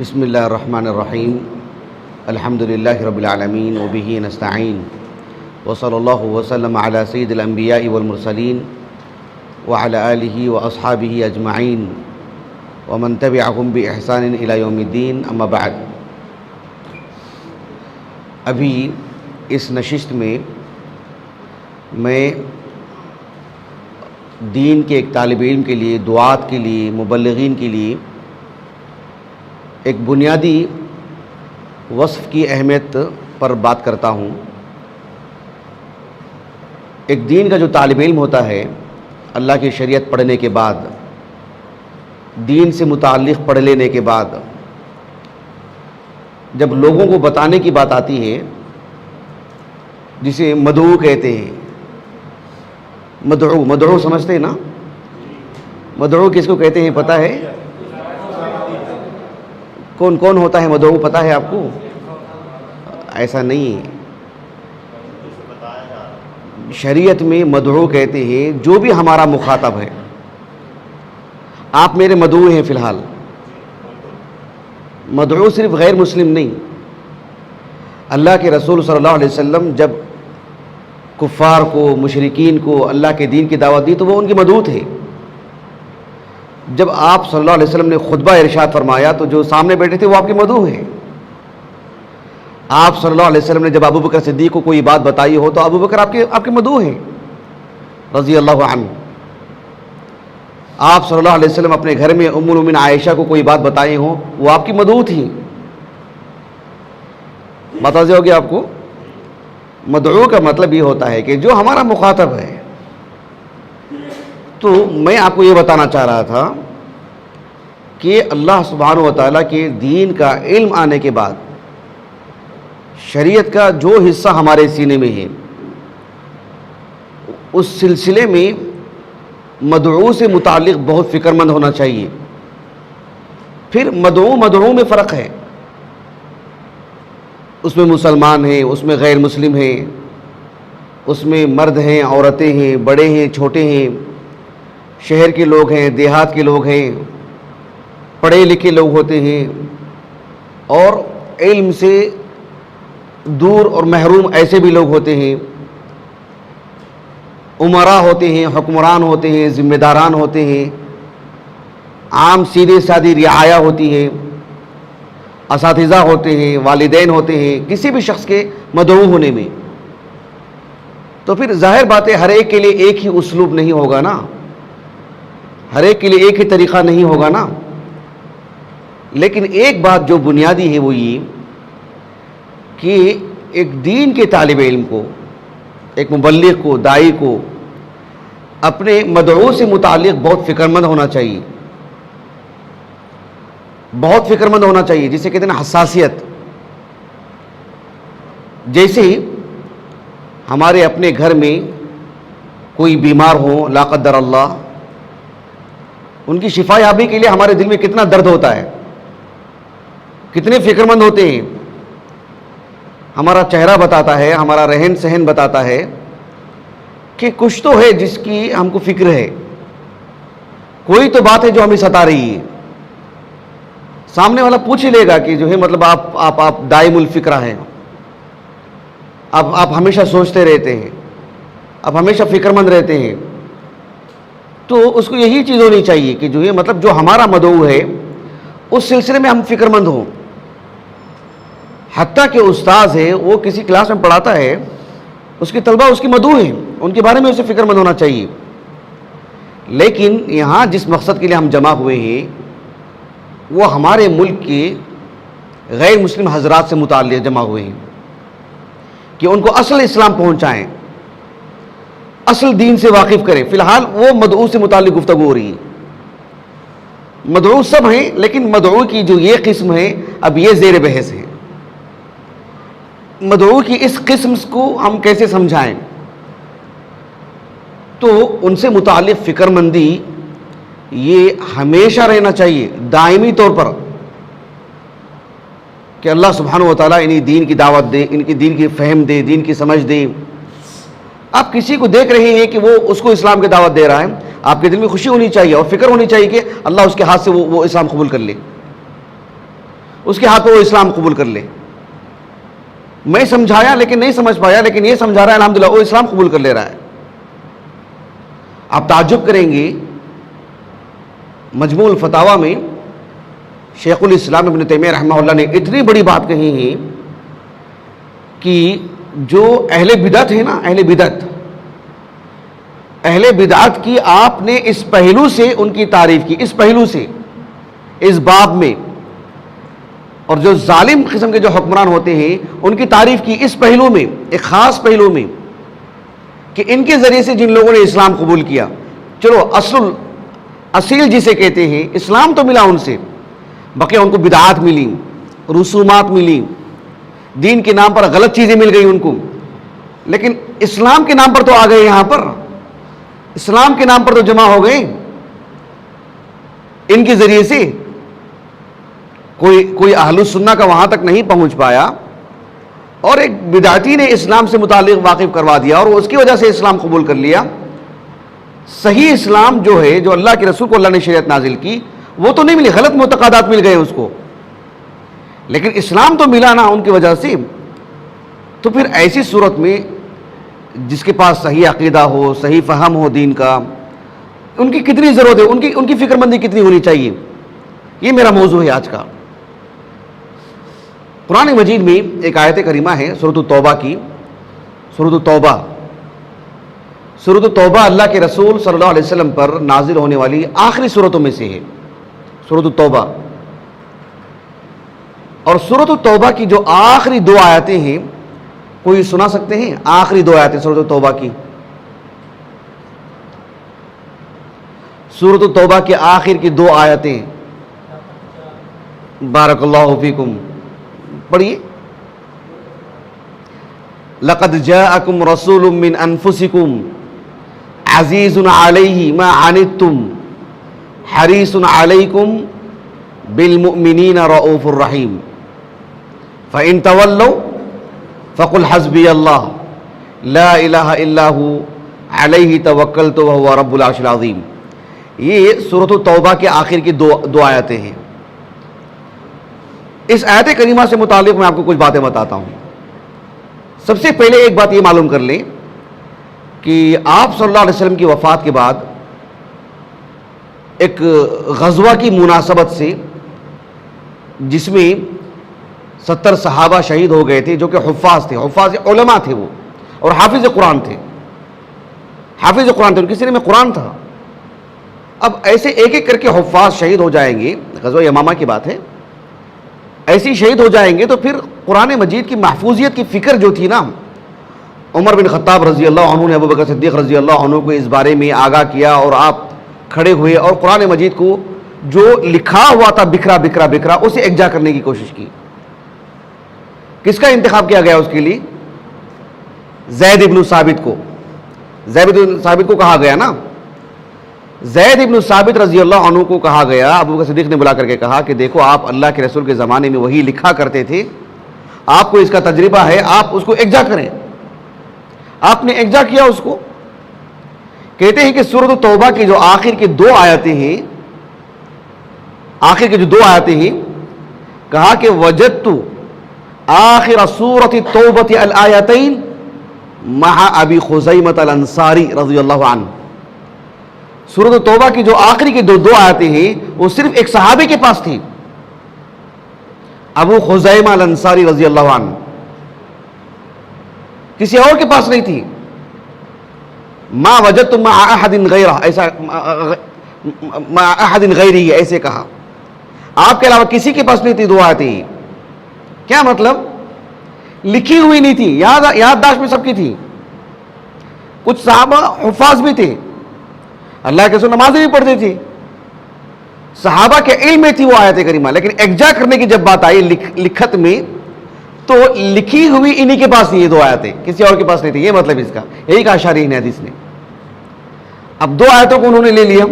بسم اللہ الرحمن الرحیم الحمد للہ رب العالمین وبہ نستعین وصلی اللہ وسلم علی سید الانبیاء والمرسلین وعلی آلہ واصحابہ اجمعین ومن تبعہم باحسان الی یوم الدین اما بعد۔ ابھی اس نشست میں میں دین کے ایک طالب علم کے لیے، دعات کے لیے، مبلغین کے لیے ایک بنیادی وصف کی اہمیت پر بات کرتا ہوں۔ ایک دین کا جو طالب علم ہوتا ہے، اللہ کی شریعت پڑھنے کے بعد، دین سے متعلق پڑھ لینے کے بعد، جب لوگوں کو بتانے کی بات آتی ہے، جسے مدعو کہتے ہیں، مدعو سمجھتے ہیں نا؟ مدعو کس کو کہتے ہیں پتہ ہے؟ کون کون ہوتا ہے مدعو پتہ ہے آپ کو؟ ایسا نہیں ہے، شریعت میں مدعو کہتے ہیں جو بھی ہمارا مخاطب ہے۔ آپ میرے مدعو ہیں فی الحال۔ مدعو صرف غیر مسلم نہیں، اللہ کے رسول صلی اللہ علیہ وسلم جب کفار کو، مشرکین کو اللہ کے دین کی دعوت دی تو وہ ان کے مدعو تھے۔ جب آپ صلی اللہ علیہ وسلم نے خطبہ ارشاد فرمایا تو جو سامنے بیٹھے تھے وہ آپ کے مدعو ہیں۔ آپ صلی اللہ علیہ وسلم نے جب ابو بکر صدیق کو کوئی بات بتائی ہو تو ابو بکر آپ کے مدعو ہیں رضی اللہ عنہ۔ آپ صلی اللہ علیہ وسلم اپنے گھر میں ام المؤمنین عائشہ کو کوئی بات بتائی ہو، وہ آپ کی مدعو تھی۔ بات واضح ہوگی آپ کو؟ مدعو کا مطلب یہ ہوتا ہے کہ جو ہمارا مخاطب ہے۔ تو میں آپ کو یہ بتانا چاہ رہا تھا کہ اللہ سبحانہ و تعالیٰ کے دین کا علم آنے کے بعد شریعت کا جو حصہ ہمارے سینے میں ہے، اس سلسلے میں مدعو سے متعلق بہت فکر مند ہونا چاہیے۔ پھر مدعو میں فرق ہے، اس میں مسلمان ہیں، اس میں غیر مسلم ہیں، اس میں مرد ہیں، عورتیں ہیں، بڑے ہیں، چھوٹے ہیں، شہر کے لوگ ہیں، دیہات کے لوگ ہیں، پڑھے لکھے لوگ ہوتے ہیں، اور علم سے دور اور محروم ایسے بھی لوگ ہوتے ہیں، امراء ہوتے ہیں، حکمران ہوتے ہیں، ذمہ داران ہوتے ہیں، عام سیدھے سادی رعایا ہوتی ہے، اساتذہ ہوتے ہیں، والدین ہوتے ہیں، کسی بھی شخص کے مدعو ہونے میں۔ تو پھر ظاہر بات ہے ہر ایک کے لیے ایک ہی اسلوب نہیں ہوگا نا، ہر ایک کے لیے ایک ہی طریقہ نہیں ہوگا نا۔ لیکن ایک بات جو بنیادی ہے وہ یہ کہ ایک دین کے طالب علم کو، ایک مبلغ کو، داعی کو اپنے مدعو سے متعلق بہت فکر مند ہونا چاہیے، بہت فکر مند ہونا چاہیے، جسے کہتے ہیں حساسیت۔ جیسے ہمارے اپنے گھر میں کوئی بیمار ہو، لا قدر اللہ، ان کی شفا یابی کے لیے ہمارے دل میں کتنا درد ہوتا ہے، کتنے فکر مند ہوتے ہیں۔ ہمارا چہرہ بتاتا ہے، ہمارا رہن سہن بتاتا ہے کہ کچھ تو ہے جس کی ہم کو فکر ہے، کوئی تو بات ہے جو ہمیں ستا رہی ہے۔ سامنے والا پوچھ ہی لے گا کہ جو ہے مطلب آپ دائم الفکرہ ہیں، آپ ہمیشہ سوچتے رہتے ہیں، آپ ہمیشہ فکر مند رہتے ہیں۔ تو اس کو یہی چیز ہونی چاہیے کہ جو ہے مطلب جو ہمارا مدعو ہے اس سلسلے میں ہم فکر مند ہوں۔ حتیٰ کہ استاذ ہے، وہ کسی کلاس میں پڑھاتا ہے، اس کے طلبہ اس کی مدعو ہیں، ان کے بارے میں اسے فکر مند ہونا چاہیے۔ لیکن یہاں جس مقصد کے لیے ہم جمع ہوئے ہیں وہ ہمارے ملک کے غیر مسلم حضرات سے متعلق جمع ہوئے ہیں کہ ان کو اصل اسلام پہنچائیں، اصل دین سے واقف کریں۔ فی الحال وہ مدعو سے متعلق گفتگو ہو رہی ہے۔ مدعو سب ہیں، لیکن مدعو کی جو یہ قسم ہے اب یہ زیر بحث ہے۔ مدعو کی اس قسم کو ہم کیسے سمجھائیں؟ تو ان سے متعلق فکر مندی یہ ہمیشہ رہنا چاہیے، دائمی طور پر، کہ اللہ سبحانہ و تعالیٰ انہیں دین کی دعوت دے، ان کی دین کی فہم دے، دین کی سمجھ دے۔ آپ کسی کو دیکھ رہے ہیں کہ وہ اس کو اسلام کی دعوت دے رہا ہے، آپ کے دل میں خوشی ہونی چاہیے اور فکر ہونی چاہیے کہ اللہ اس کے ہاتھ سے وہ اسلام قبول کر لے۔ اس کے ہاتھ پہ وہ اسلام قبول کر لے. میں سمجھایا لیکن نہیں سمجھ پایا, لیکن یہ سمجھا رہا ہے الحمدللہ وہ اسلام قبول کر لے رہا ہے. آپ تعجب کریں گے, مجموع الفتاویٰ میں شیخ الاسلام ابن تیمیہ رحمہ اللہ نے اتنی بڑی بات کہی ہے کہ جو اہل بدعت ہے نا, اہل بدعت کی آپ نے اس پہلو سے ان کی تعریف کی, اس پہلو سے اس باب میں, اور جو ظالم قسم کے جو حکمران ہوتے ہیں ان کی تعریف کی اس پہلو میں, ایک خاص پہلو میں, کہ ان کے ذریعے سے جن لوگوں نے اسلام قبول کیا, چلو اصیل جسے کہتے ہیں اسلام تو ملا ان سے, بقیہ ان کو بدعات ملی, رسومات ملی, دین کے نام پر غلط چیزیں مل گئی ان کو, لیکن اسلام کے نام پر تو آ گئے, یہاں پر اسلام کے نام پر تو جمع ہو گئے. ان کے ذریعے سے کوئی اہل السنہ کا وہاں تک نہیں پہنچ پایا, اور ایک بدعتی نے اسلام سے متعلق واقف کروا دیا اور اس کی وجہ سے اسلام قبول کر لیا. صحیح اسلام جو ہے, جو اللہ کے رسول کو اللہ نے شریعت نازل کی, وہ تو نہیں ملی, غلط معتقدات مل گئے اس کو, لیکن اسلام تو ملا نا ان کی وجہ سے. تو پھر ایسی صورت میں جس کے پاس صحیح عقیدہ ہو, صحیح فہم ہو دین کا, ان کی کتنی ضرورت ہے, ان کی فکر مندی کتنی ہونی چاہیے. یہ میرا موضوع ہے آج کا. قرآن مجید میں ایک آیت کریمہ ہے سورۃ التوبہ کی. سورۃ التوبہ اللہ کے رسول صلی اللہ علیہ وسلم پر نازل ہونے والی آخری سورتوں میں سے ہے, سورۃ التوبہ. اور سورۃ التوبہ کی جو آخری 2 آیتیں ہیں, کوئی سنا سکتے ہیں آخری 2 آیتیں سورۃ التوبہ کی؟ سورۃ التوبہ کے آخر کی 2 آیتیں, بارک اللہ فیکم, پڑھیے. لقد جاءکم رسول من انفسکم عزیز علیہ ما عنتم حریص علیکم بالمؤمنین رؤوف الرحیم فإن تولوا فقل حسبی اللہ لا الہ الا ہو علیہ توکلت وہو رب العرش العظیم. یہ سورۃ التوبہ کے آخر کی 2 آیتیں ہیں. اس آیت کریمہ سے متعلق میں آپ کو کچھ باتیں بتاتا ہوں. سب سے پہلے ایک بات یہ معلوم کر لیں کہ آپ صلی اللہ علیہ وسلم کی وفات کے بعد ایک غزوہ کی مناسبت سے, جس میں 70 صحابہ شہید ہو گئے تھے جو کہ حفاظ تھے, حفاظ علماء تھے وہ, اور حافظ قرآن تھے, ان کی سینے میں قرآن تھا. اب ایسے ایک ایک کر کے حفاظ شہید ہو جائیں گے, غزوہ یمامہ کی بات ہے, ایسی شہید ہو جائیں گے تو پھر قرآن مجید کی محفوظیت کی فکر جو تھی نا, عمر بن خطاب رضی اللہ عنہ نے ابوبکر صدیق رضی اللہ عنہ کو اس بارے میں آگاہ کیا, اور آپ کھڑے ہوئے اور قرآن مجید کو جو لکھا ہوا تھا بکھرا اسے ایکجا کرنے کی کوشش کی. کس کا انتخاب کیا گیا اس کے لیے؟ زید ابن ثابت کو کہا گیا نا, زید ابن ثابت رضی اللہ عنہ کو کہا گیا, ابوبکر صدیق نے بلا کر کے کہا کہ دیکھو آپ اللہ کے رسول کے زمانے میں وہی لکھا کرتے تھے, آپ کو اس کا تجربہ ہے, آپ اس کو ایکجا کریں. آپ نے ایکجا کیا اس کو. کہتے ہیں کہ سورۃ التوبہ کی جو آخر کی 2 آیتیں ہیں, کہا کہ وجدت آخر سورۃ التوبہ الآیتین مع ابی خزیمۃ الانصاری رضی اللہ عنہ. سورۃ التوبہ کی جو آخری کی 2 آیتیں ہیں وہ صرف ایک صحابی کے پاس تھی, ابو خزیمہ الانصاری رضی اللہ عنہ, کسی اور کے پاس نہیں تھی. ما وجدت مع احد غیرہ, ایسا مع احد غیری, ایسے کہا, آپ کے علاوہ کسی کے پاس نہیں تھی 2 آیتیں. کیا مطلب؟ لکھی ہوئی نہیں تھی, یادداشت میں سب کی تھی. کچھ صحابہ حفاظ بھی تھے, اللہ کے رسول نمازیں بھی پڑھتے تھے, صحابہ کے علم میں تھی وہ آیت کریمہ, لیکن ایکجا کرنے کی جب بات آئی لکھت میں, تو لکھی ہوئی انہی کے پاس نہیں, یہ 2 آیتیں کسی اور کے پاس نہیں تھی. یہ مطلب اس کا, یہی کہا شارح نے حدیث نے. اب 2 آیتوں کو انہوں نے لے لیا.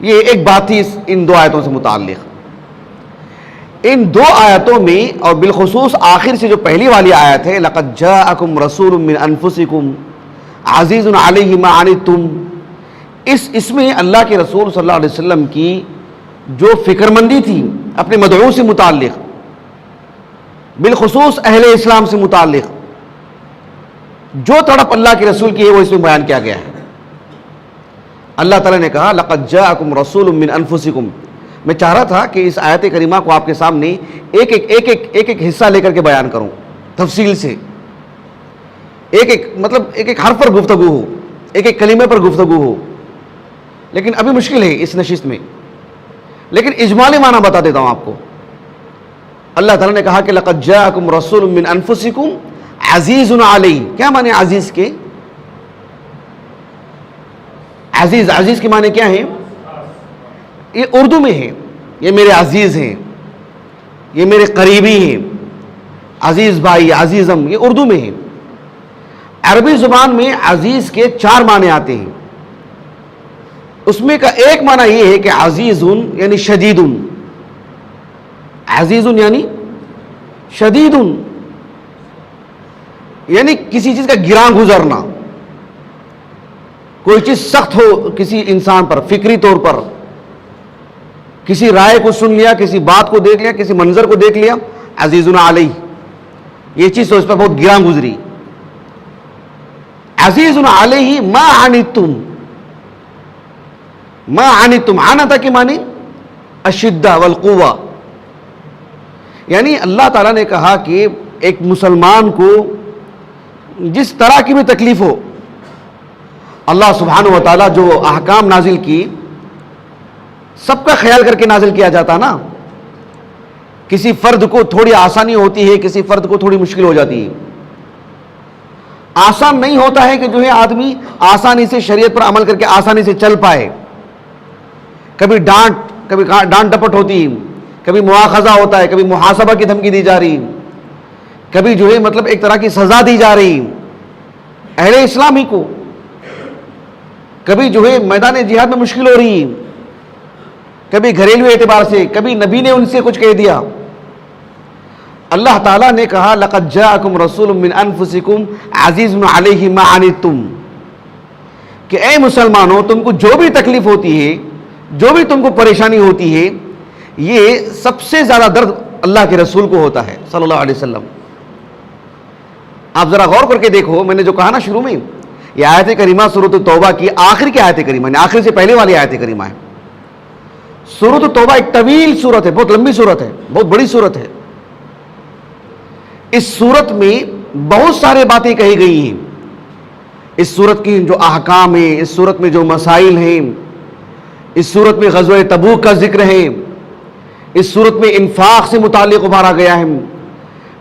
یہ ایک بات تھی ان 2 آیتوں سے متعلق. ان 2 آیتوں میں, اور بالخصوص آخر سے جو پہلی والی آیت ہے, لقد جاءکم رسول من انفسکم عزیز علیہ ما عنتم, اس میں اللہ کے رسول صلی اللہ علیہ وسلم کی جو فکر مندی تھی اپنے مدعو سے متعلق، بالخصوص اہل اسلام سے متعلق، جو تڑپ اللہ کے رسول کی ہے وہ اس میں بیان کیا گیا ہے۔ اللہ تعالیٰ نے کہا لقد جاءکم رسول من انفسکم۔ میں چاہ رہا تھا کہ اس آیت کریمہ کو آپ کے سامنے ایک حصہ لے کر کے بیان کروں تفصیل سے، ایک حرف پر گفتگو ہو، ایک کلمے پر گفتگو ہو، لیکن ابھی مشکل ہے اس نشست میں، لیکن اجمالی معنی بتا دیتا ہوں آپ کو۔ اللہ تعالیٰ نے کہا کہ لقد جاءکم رسول من انفسکم عزیز علیہ۔ کیا معنی عزیز کے؟ عزیز کے معنی کیا ہیں؟ یہ اردو میں ہے، یہ میرے عزیز ہیں، یہ میرے قریبی ہیں، عزیز بھائی، عزیزم، یہ اردو میں ہے۔ عربی زبان میں عزیز کے 4 معنی آتے ہیں، اس میں کا ایک معنی یہ ہے کہ عزیز یعنی شدید، عزیز یعنی شدید، یعنی کسی چیز کا گراں گزرنا، کوئی چیز سخت ہو کسی انسان پر، فکری طور پر کسی رائے کو سن لیا، کسی بات کو دیکھ لیا، کسی منظر کو دیکھ لیا، عزیز علیہ، یہ چیز تو اس پر بہت گراں گزری۔ عزیز علیہ ما عنتم، ما عنتم، عنت کی معنی الشدہ والقوہ، یعنی اللہ تعالیٰ نے کہا کہ ایک مسلمان کو جس طرح کی بھی تکلیف ہو، اللہ سبحانہ و تعالیٰ جو احکام نازل کی سب کا خیال کر کے نازل کیا جاتا نا۔ کسی فرد کو تھوڑی آسانی ہوتی ہے، کسی فرد کو تھوڑی مشکل ہو جاتی ہے۔ آسان نہیں ہوتا ہے کہ جو ہے آدمی آسانی سے شریعت پر عمل کر کے آسانی سے چل پائے، کبھی ڈانٹ ڈپٹ ہوتی، کبھی مواخذہ ہوتا ہے، کبھی محاسبہ کی دھمکی دی جا رہی، کبھی جو ہے مطلب ایک طرح کی سزا دی جا رہی اہل اسلامی کو، کبھی جو ہے میدان جہاد میں مشکل ہو رہی، کبھی گھریلو اعتبار سے، کبھی نبی نے ان سے کچھ کہہ دیا۔ اللہ تعالیٰ نے کہا لقد جاءکم رسول من انفسکم عزیز علیہ ما عنتم، کہ اے مسلمانوں تم کو جو بھی تکلیف ہوتی ہے، جو بھی تم کو پریشانی ہوتی ہے، یہ سب سے زیادہ درد اللہ کے رسول کو ہوتا ہے صلی اللہ علیہ وسلم۔ آپ ذرا غور کر کے دیکھو، میں نے جو کہا نا شروع میں، یہ آیت کریمہ سورۃ توبہ کی آخر کی آیت کریمہ، یعنی آخر سے پہلے والی آیت کریمہ ہے۔ سورۃ توبہ ایک طویل سورت ہے، بہت لمبی سورت ہے، بہت بڑی سورت ہے۔ اس سورت میں بہت سارے باتیں کہی گئی ہیں، اس سورت کی جو احکام ہیں، اس سورت میں جو مسائل ہیں، اس سورت میں غزوہ تبوک کا ذکر ہے، اس صورت میں انفاق سے متعلق ابھارا گیا ہے،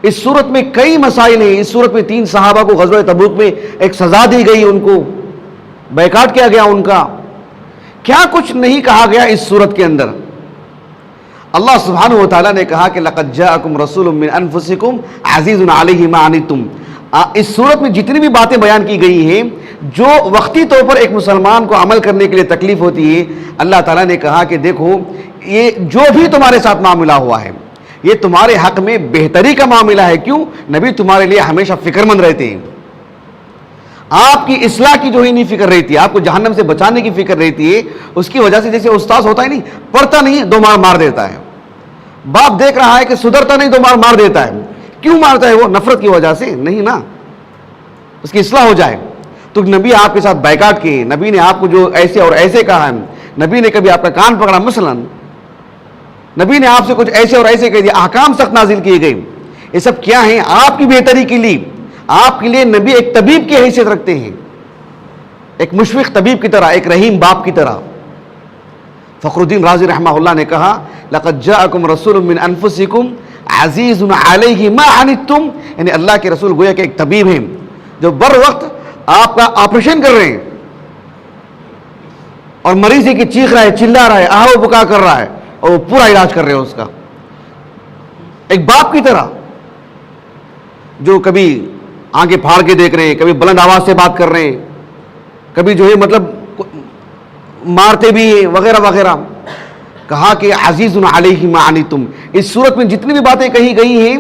اس صورت میں کئی مسائل ہیں۔ اس صورت میں 3 صحابہ کو غزوہ تبوک میں ایک سزا دی گئی، ان کو بیکاٹ کیا گیا ان کا، کیا کچھ نہیں کہا گیا اس صورت کے اندر۔ اللہ سبحانہ و تعالیٰ نے کہا کہ لقد جاءکم رسول من انفسکم عزیز علیہ ما عنتم۔ اس صورت میں جتنی بھی باتیں بیان کی گئی ہیں جو وقتی طور پر ایک مسلمان کو عمل کرنے کے لیے تکلیف ہوتی ہے، اللہ تعالیٰ نے کہا کہ دیکھو یہ جو بھی تمہارے ساتھ معاملہ ہوا ہے یہ تمہارے حق میں بہتری کا معاملہ ہے۔ کیوں؟ نبی تمہارے لیے ہمیشہ فکر مند رہتے ہیں، آپ کی اصلاح کی جو ہی نہیں فکر رہتی ہے، آپ کو جہنم سے بچانے کی فکر رہتی ہے۔ اس کی وجہ سے جیسے استاذ ہوتا ہے نہیں، پڑھتا نہیں 2 مار مار دیتا ہے، باپ دیکھ رہا ہے کہ سدھرتا نہیں 2 مار مار دیتا ہے، کیوں مارتا ہے؟ وہ نفرت کی وجہ سے نہیں نا، اس کی اصلاح ہو جائے۔ تو نبی آپ کے ساتھ بیکاٹ کیے، نبی نے آپ کو جو ایسے اور ایسے کہا ہے، نبی نے کبھی آپ کا کان پکڑا، مثلا نبی نے آپ سے کچھ ایسے اور ایسے کہہ دیا، احکام سخت نازل کیے گئے، یہ سب کیا ہیں؟ آپ کی بہتری کے لیے، آپ کے لیے نبی ایک طبیب کی حیثیت رکھتے ہیں، ایک مشفق طبیب کی طرح، ایک رحیم باپ کی طرح۔ فخر الدین رازی رحمہ اللہ نے کہا لقد جاءکم رسول من انفسکم عزیز علیہ ما عنتم، یعنی اللہ کے رسول گویا کہ ایک طبیب ہیں جو بر وقت آپ کا آپریشن کر رہے ہیں، اور مریض کی چیخ رہا ہے، چلا رہا ہے، آہو بکا کر رہا ہے، اور وہ پورا علاج کر رہے ہیں اس کا، ایک باپ کی طرح جو کبھی آنکھیں پھاڑ کے دیکھ رہے ہیں، کبھی بلند آواز سے بات کر رہے ہیں، کبھی جو ہے مطلب مارتے بھی ہیں وغیرہ وغیرہ۔ کہا کہ عزیز علیہ ما عنتم۔ اس صورت میں جتنی بھی باتیں کہی گئی ہیں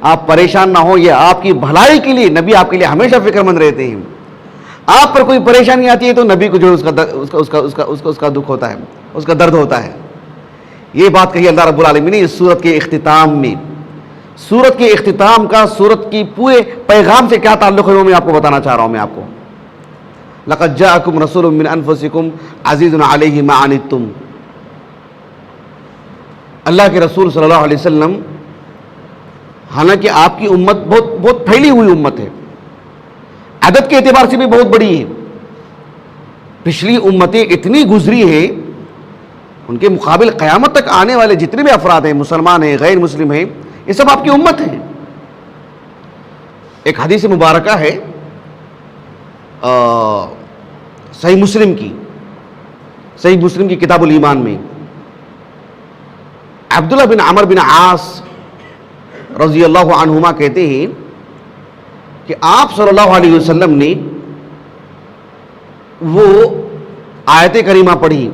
آپ پریشان نہ ہو، یہ آپ کی بھلائی کے لیے، نبی آپ کے لیے ہمیشہ فکر مند رہتے ہیں۔ آپ پر کوئی پریشانی آتی ہے تو نبی کو جو اس کا دکھ ہوتا ہے، اس کا درد ہوتا ہے، یہ بات کہی اللہ رب العالمین نے اس سورت کے اختتام میں. سورت کے اختتام کا سورت کی پورے پیغام سے کیا تعلق ہے وہ میں آپ کو بتانا چاہ رہا ہوں. میں آپ کو لقد جاءکم رسول من انفسکم عزیز علیہ ما عنتم. اللہ کے رسول صلی اللہ علیہ وسلم، حالانکہ آپ کی امت بہت پھیلی ہوئی امت ہے، عدد کے اعتبار سے بھی بہت بڑی ہے، پچھلی امتیں اتنی گزری ہیں، ان کے مقابل قیامت تک آنے والے جتنے بھی افراد ہیں، مسلمان ہیں، غیر مسلم ہیں، یہ سب آپ کی امت ہیں. ایک حدیث مبارکہ ہے صحیح مسلم کی کتاب الایمان میں، عبداللہ بن عمر بن عاص رضی اللہ عنہما کہتے ہیں کہ آپ صلی اللہ علیہ وسلم نے وہ آیت کریمہ پڑھی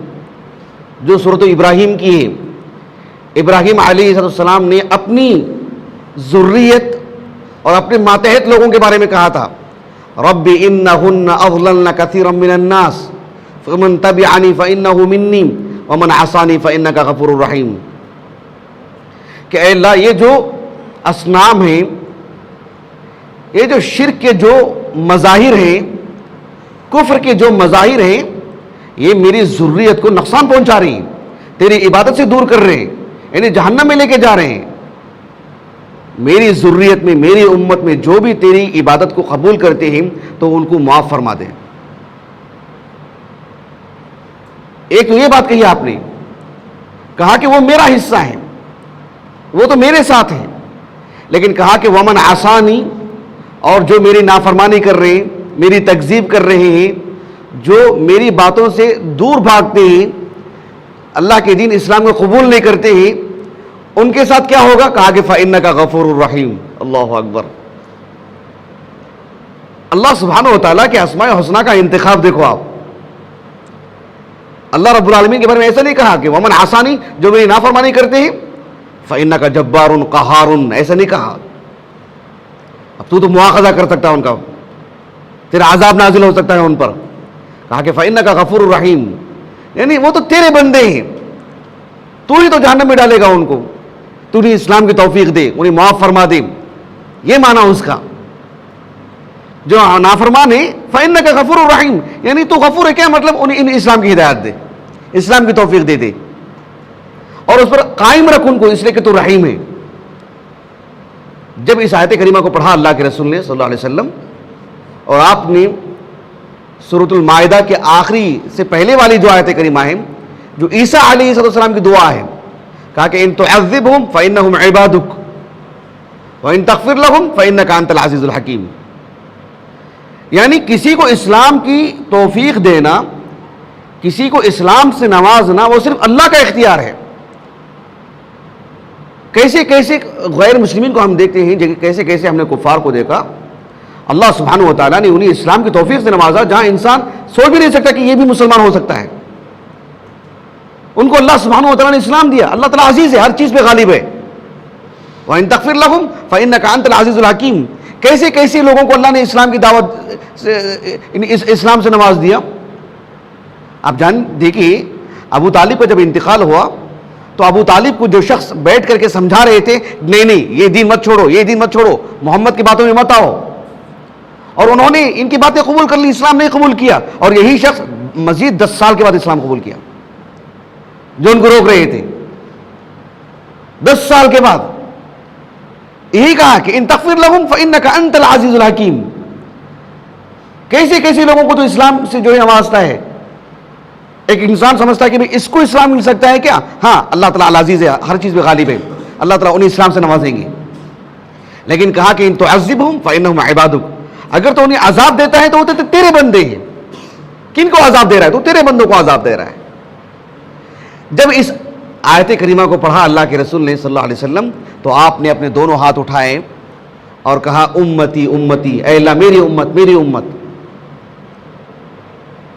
جو سورۃ ابراہیم کی ہے. ابراہیم علیہ السلام نے اپنی ذریت اور اپنے ماتحت لوگوں کے بارے میں کہا تھا، رب انہن اضللن کثیرا من الناس فمن تبعنی فانہ منی ومن عصانی فانک غفور رحیم. کہ اے اللہ، یہ جو اصنام ہیں، یہ جو شرک کے جو مظاہر ہیں، کفر کے جو مظاہر ہیں، یہ میری ذریت کو نقصان پہنچا رہی ہیں، تیری عبادت سے دور کر رہے ہیں، یعنی جہنم میں لے کے جا رہے ہیں. میری ذریت میں، میری امت میں جو بھی تیری عبادت کو قبول کرتے ہیں تو ان کو معاف فرما دے. ایک تو یہ بات کہی آپ نے، کہا کہ وہ میرا حصہ ہے، وہ تو میرے ساتھ ہے، لیکن کہا کہ ومن عصانی، اور جو میری نافرمانی کر رہے ہیں، میری تکذیب کر رہے ہیں، جو میری باتوں سے دور بھاگتے ہیں، اللہ کے دین اسلام کو قبول نہیں کرتے ہیں، ان کے ساتھ کیا ہوگا؟ کہا کہ فإنک غفور الرحیم. اللہ اکبر. اللہ سبحانہ و تعالیٰ کے اسماء حسنہ کا انتخاب دیکھو آپ. اللہ رب العالمین کے بارے میں ایسا نہیں کہا کہ ومن عصانی، جو میری نافرمانی کرتے ہیں، فإنک جبار قہار، ایسا نہیں کہا. اب تو مواخذہ کر سکتا ہے ان کا، تیرا عذاب نازل ہو سکتا ہے ان پر. کہا کہ فإنک غفور الرحیم، یعنی وہ تو تیرے بندے ہیں، تو ہی تو جہنم میں ڈالے گا ان کو، تو انہیں اسلام کی توفیق دے، انہیں معاف فرما دے. یہ معنی اس کا. جو نافرمان ہے فإنک غفور الرحیم، یعنی تو غفور ہے، کیا مطلب؟ انہیں اسلام کی ہدایت دے، اسلام کی توفیق دے اور اس پر قائم رکھ ان کو، اس لیے کہ تو رحیم ہے. جب اس آیت کریمہ کو پڑھا اللہ کے رسول نے صلی اللہ علیہ وسلم، اور آپ نے سورۃ المائدہ کے آخری سے پہلے والی جو آیت کریمہ ہے، جو عیسیٰ علیہ السلام کی دعا ہے، کہا کہ ان تعذبہم فإنہم عبادک وان تغفر لہم فإنک انت العزیز الحکیم. یعنی کسی کو اسلام کی توفیق دینا، کسی کو اسلام سے نوازنا، وہ صرف اللہ کا اختیار ہے. کیسے کیسے غیر مسلمین کو ہم دیکھتے ہیں، کیسے کیسے ہم نے کفار کو دیکھا، اللہ سبحانہ و تعالیٰ نے انہیں اسلام کی توفیق سے نوازا جہاں انسان سوچ بھی نہیں سکتا کہ یہ بھی مسلمان ہو سکتا ہے. ان کو اللہ سبحانہ و تعالیٰ نے اسلام دیا. اللہ تعالیٰ عزیز ہے، ہر چیز پہ غالب ہے. وَإِن تَغْفِرْ لَهُمْ فَإِنَّكَ أَنْتَ الْعَزِيزُ الْحَكِيمُ. کیسے کیسے لوگوں کو اللہ نے اسلام کی دعوت اسلام سے نواز دیا. آپ دیکھیے ابو طالب کا جب انتقال ہوا تو ابو طالب کو جو شخص بیٹھ کر کے سمجھا رہے تھے، نہیں یہ دین مت چھوڑو، یہ دین مت چھوڑو، محمد کی باتوں میں مت آؤ، اور انہوں نے ان کی باتیں قبول کر لی، اسلام نہیں قبول کیا. اور یہی شخص مزید 10 سال کے بعد اسلام قبول کیا، جو ان کو روک رہے تھے. 10 سال کے بعد یہی کہا کہ ان تغفر لہم فإنک انت العزیز الحکیم. کیسے کیسے لوگوں کو تو اسلام سے جو ہے نوازتا ہے. ایک انسان سمجھتا ہے کہ اس کو اسلام مل سکتا ہے کیا؟ ہاں، اللہ تعالیٰ العزیز ہے، ہر چیز پہ غالب ہے، اللہ تعالیٰ انہیں اسلام سے نوازیں گے. لیکن کہا کہ ان تعذبہم فإنہم عبادک. اگر تو انہیں عذاب دیتا ہے تو وہ تیرے بندے ہیں. کن کو عذاب دے رہا ہے؟ تو تیرے بندوں کو عذاب دے رہا ہے. جب اس آیت کریمہ کو پڑھا اللہ کے رسول نے صلی اللہ علیہ وسلم تو آپ نے اپنے دونوں ہاتھ اٹھائے اور کہا امتی امتی، اے اللہ میری امت میری امت.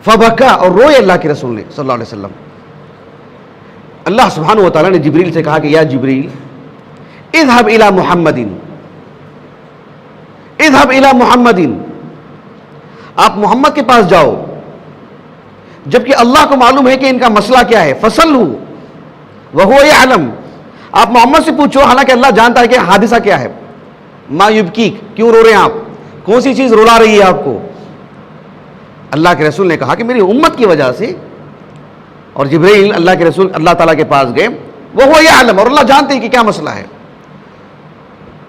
فبکا، اور روئے اللہ کے رسول نے صلی اللہ علیہ وسلم. اللہ سبحانہ و تعالیٰ نے جبریل سے کہا کہ یا جبریل اذهب الى محمد، اذهب الى محمد، آپ محمد کے پاس جاؤ. جبکہ اللہ کو معلوم ہے کہ ان کا مسئلہ کیا ہے. فصلوا، وَهُوَ يَعْلَمُ. آپ محمد سے پوچھو، حالانکہ اللہ جانتا ہے کہ حادثہ کیا ہے. ما یبکیک، کیوں رو رہے ہیں آپ، کون سی چیز رلا رہی ہے آپ کو؟ اللہ کے رسول نے کہا کہ میری امت کی وجہ سے. اور جبرائیل اللہ کے رسول اللہ تعالیٰ کے پاس گئے، وَهُوَ يَعْلَمُ، اور اللہ جانتے ہیں کہ کیا مسئلہ ہے.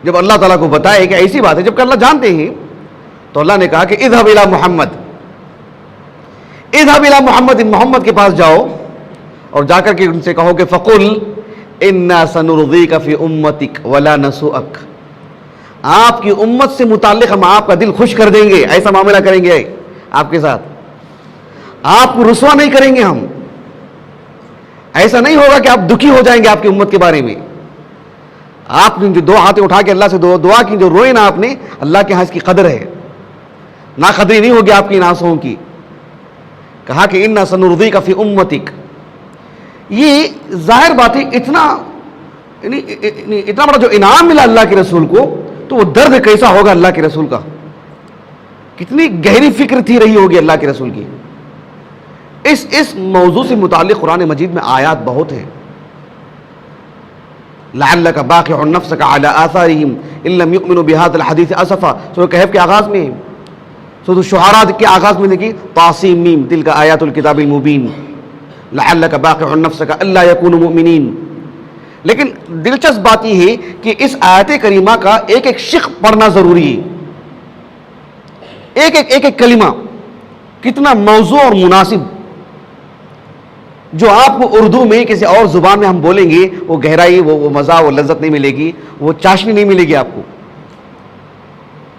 جب اللہ تعالیٰ کو بتائے کہ ایسی بات ہے، جب کہ اللہ جانتے ہیں، تو اللہ نے کہا کہ اذهب الى محمد، اذهب الى محمد، محمد کے پاس جاؤ اور جا کر کے ان سے کہو کہ فقل انا سنرضیک فی امتک ولا نسوءک، آپ کی امت سے متعلق ہم آپ کا دل خوش کر دیں گے، ایسا معاملہ کریں گے آپ کے ساتھ، آپ کو رسوا نہیں کریں گے ہم. ایسا نہیں ہوگا کہ آپ دکھی ہو جائیں گے آپ کی امت کے بارے میں. آپ نے جو دو ہاتھ اٹھا کے اللہ سے دعا کی، جو روئے نا آپ نے، اللہ کے ہاں اس کی قدر ہے، نا قدری نہیں ہوگی آپ کی ناسوں کی. کہا کہ انا سنرضیک فی امتک. یہ ظاہر بات ہے، اتنا بڑا جو انعام ملا اللہ کے رسول کو، تو وہ درد کیسا ہوگا اللہ کے رسول کا، کتنی گہری فکر تھی رہی ہوگی اللہ کے رسول کی. اس موضوع سے متعلق قرآن مجید میں آیات بہت ہیں. لعلک باقع نفسک علی آثارہم ان لم یؤمنوا بہذا الحدیث اسفا، سورہ کہف کے آغاز میں، سورہ شعراء کے آغاز میں دیکھیے طاسیم میم تلک آیات الکتاب المبین لعلک باقع نفسک الا یکونوا مؤمنین. لیکن دلچسپ بات یہ ہے کہ اس آیت کریمہ کا ایک ایک شق پڑھنا ضروری ہے، ایک ایک کلمہ کتنا موضوع اور مناسب. جو آپ کو اردو میں کسی اور زبان میں ہم بولیں گے، وہ گہرائی، وہ مزہ، وہ لذت نہیں ملے گی، وہ چاشنی نہیں ملے گی آپ کو.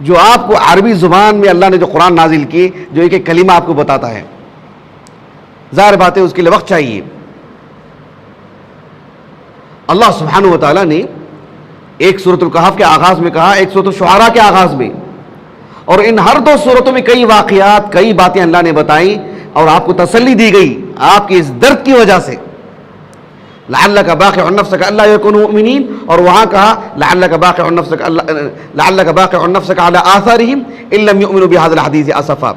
جو آپ کو عربی زبان میں اللہ نے جو قرآن نازل کی، جو ایک ایک کلمہ آپ کو بتاتا ہے، ظاہر بات ہے اس کے لیے وقت چاہیے. اللہ سبحانہ و تعالیٰ نے ایک سورۃ الکہف کے آغاز میں کہا، ایک سورۃ الشعراء کے آغاز میں، اور ان ہر دو سورتوں میں کئی واقعات، کئی باتیں اللہ نے بتائیں اور آپ کو تسلی دی گئی آپ کے اس درد کی وجہ سے. لعلک باقع نفسک الا یکونوا مؤمنین، اور وہاں کہا لعلک باقع نفسک علی آثارہم ان لم یؤمنوا بہذا الحدیث اسفا.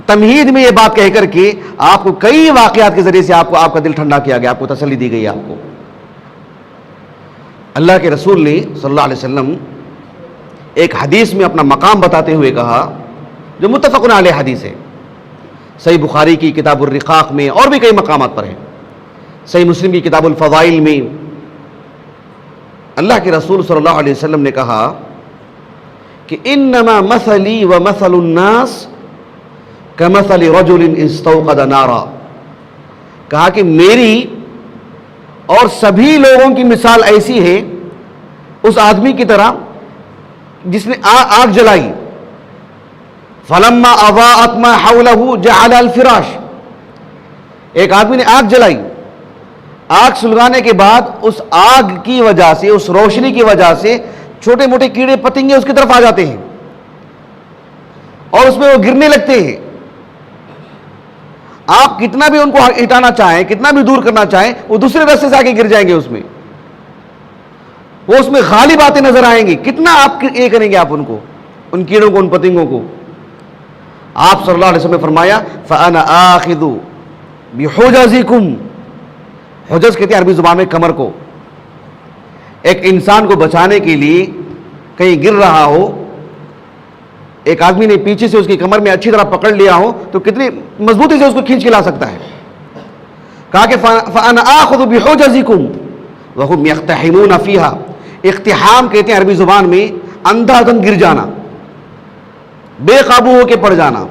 تمہید میں یہ بات کہہ کر کے آپ کو کئی واقعات کے ذریعے سے آپ کا دل ٹھنڈا کیا گیا، آپ کو تسلی دی گئی. آپ کو اللہ کے رسول نے صلی اللہ علیہ وسلم ایک حدیث میں اپنا مقام بتاتے ہوئے کہا، جو متفق علیہ حدیث ہے، صحیح بخاری کی کتاب الرقاق میں اور بھی کئی مقامات پر ہے، صحیح مسلم کی کتاب الفضائل میں. اللہ کے رسول صلی اللہ علیہ وسلم نے کہا کہ انما مثلی و مثل الناس کمثل رجل استوقد نارا. کہا کہ میری اور سبھی لوگوں کی مثال ایسی ہے اس آدمی کی طرح جس نے آگ جلائی. فلما اضاءت ما حوله جعل الفراش. ایک آدمی نے آگ جلائی، آگ سلگانے کے بعد اس آگ کی وجہ سے، اس روشنی کی وجہ سے چھوٹے موٹے کیڑے پتنگے اس کی طرف آ جاتے ہیں اور اس میں وہ گرنے لگتے ہیں. آپ کتنا بھی ان کو ہٹانا چاہیں، کتنا بھی دور کرنا چاہیں، وہ دوسرے راستے سے آگے گر جائیں گے، اس میں وہ اس میں غالب آتے نظر آئیں گے. کتنا آپ یہ کریں گے آپ ان کو، ان کیڑوں کو، ان پتنگوں کو. آپ صلی اللہ علیہ وسلم نے فرمایا فَأَنَا آخِذُ بِحُجَزِكُمْ. حجز کہتے ہیں عربی زبان میں کمر کو. ایک انسان کو بچانے کے لیے کہیں گر رہا ہو، ایک آدمی نے پیچھے سے اس کی کمر میں اچھی طرح پکڑ لیا ہو تو کتنی مضبوطی سے اس کو کھینچ کے لا سکتا ہے. کہا کہ فَأَنَا آخُذُ بِحُجَزِكُمْ وَهُمْ يَقْتَحِمُونَ فِيهَا. اقتحام کہتے ہیں عربی زبان میں اندھا دھند گر جانا، بے قابو ہو کے پڑ جانا.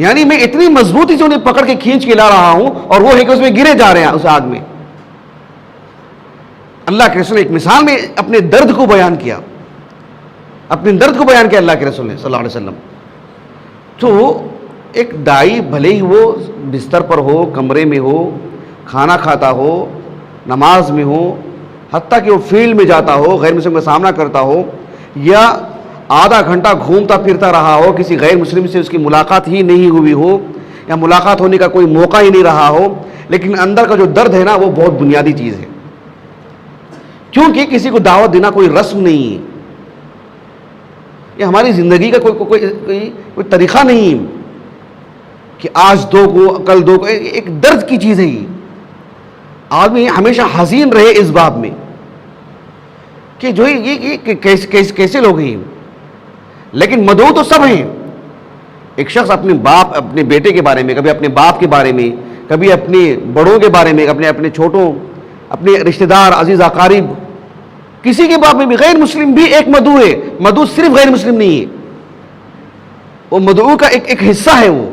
یعنی میں اتنی مضبوطی سے انہیں پکڑ کے کھینچ کے لا رہا ہوں اور وہ ہے کہ اس میں گرے جا رہے ہیں اس آگ میں. اللہ کے رسول نے ایک مثال میں اپنے درد کو بیان کیا، اپنے درد کو بیان کیا اللہ کے رسول نے صلی اللہ علیہ وسلم. تو ایک دائی بھلے ہی وہ بستر پر ہو، کمرے میں ہو، کھانا کھاتا ہو، نماز میں ہو، حتیٰ کہ وہ فیلڈ میں جاتا ہو، غیر مسلم کا سامنا کرتا ہو، یا آدھا گھنٹہ گھومتا پھرتا رہا ہو، کسی غیر مسلم سے اس کی ملاقات ہی نہیں ہوئی ہو یا ملاقات ہونے کا کوئی موقع ہی نہیں رہا ہو، لیکن اندر کا جو درد ہے نا وہ بہت بنیادی چیز ہے. کیونکہ کسی کو دعوت دینا کوئی رسم نہیں ہے، یہ ہماری زندگی کا کوئی طریقہ نہیں کہ آج دو کو کل دو کو، ایک درد کی چیز ہے یہ. آدمی ہمیشہ حزین رہے اس باب میں کہ جو یہ کیسے لوگ ہیں. لیکن مدعو تو سب ہیں. ایک شخص اپنے باپ اپنے بیٹے کے بارے میں, کبھی اپنے باپ کے بارے میں, کبھی اپنے بڑوں کے بارے میں, اپنے چھوٹوں, اپنے رشتہ دار, عزیز اقارب, کسی کے باب میں بھی, غیر مسلم بھی ایک مدعو ہے. مدعو صرف غیر مسلم نہیں ہے, وہ مدعو کا ایک حصہ ہے وہ.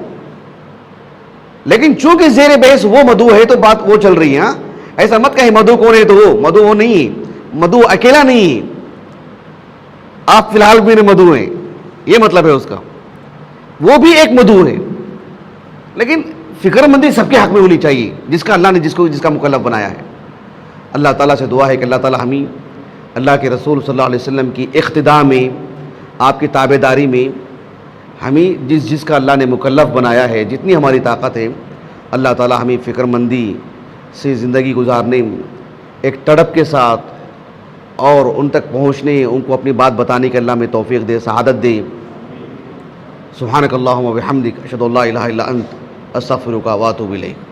لیکن چونکہ زیر بحث وہ مدعو ہے تو بات وہ چل رہی ہے. ہاں, ایسا مت کہیں مدعو کون ہے تو وہ مدعو وہ نہیں ہے. مدعو اکیلا نہیں ہے, آپ فی الحال بھی مدعو ہیں, یہ مطلب ہے اس کا. وہ بھی ایک مدعو ہے, لیکن فکر مندی سب کے حق میں ہونی چاہیے جس کا اللہ نے جس کا مکلف بنایا ہے. اللہ تعالیٰ سے دعا ہے کہ اللہ تعالیٰ ہمیں اللہ کے رسول صلی اللہ علیہ وسلم کی اقتداء میں, آپ کی تابع داری میں, ہمیں جس کا اللہ نے مکلف بنایا ہے, جتنی ہماری طاقت ہے, اللہ تعالیٰ ہمیں فکر مندی سے زندگی گزارنے, ایک تڑپ کے ساتھ, اور ان تک پہنچنے, ان کو اپنی بات بتانے کے اللہ میں توفیق دے, سعادت دے. سبحانک اللہم و بحمدک اشہد ان لا الہ الا انت استغفرک و اتوب الیک.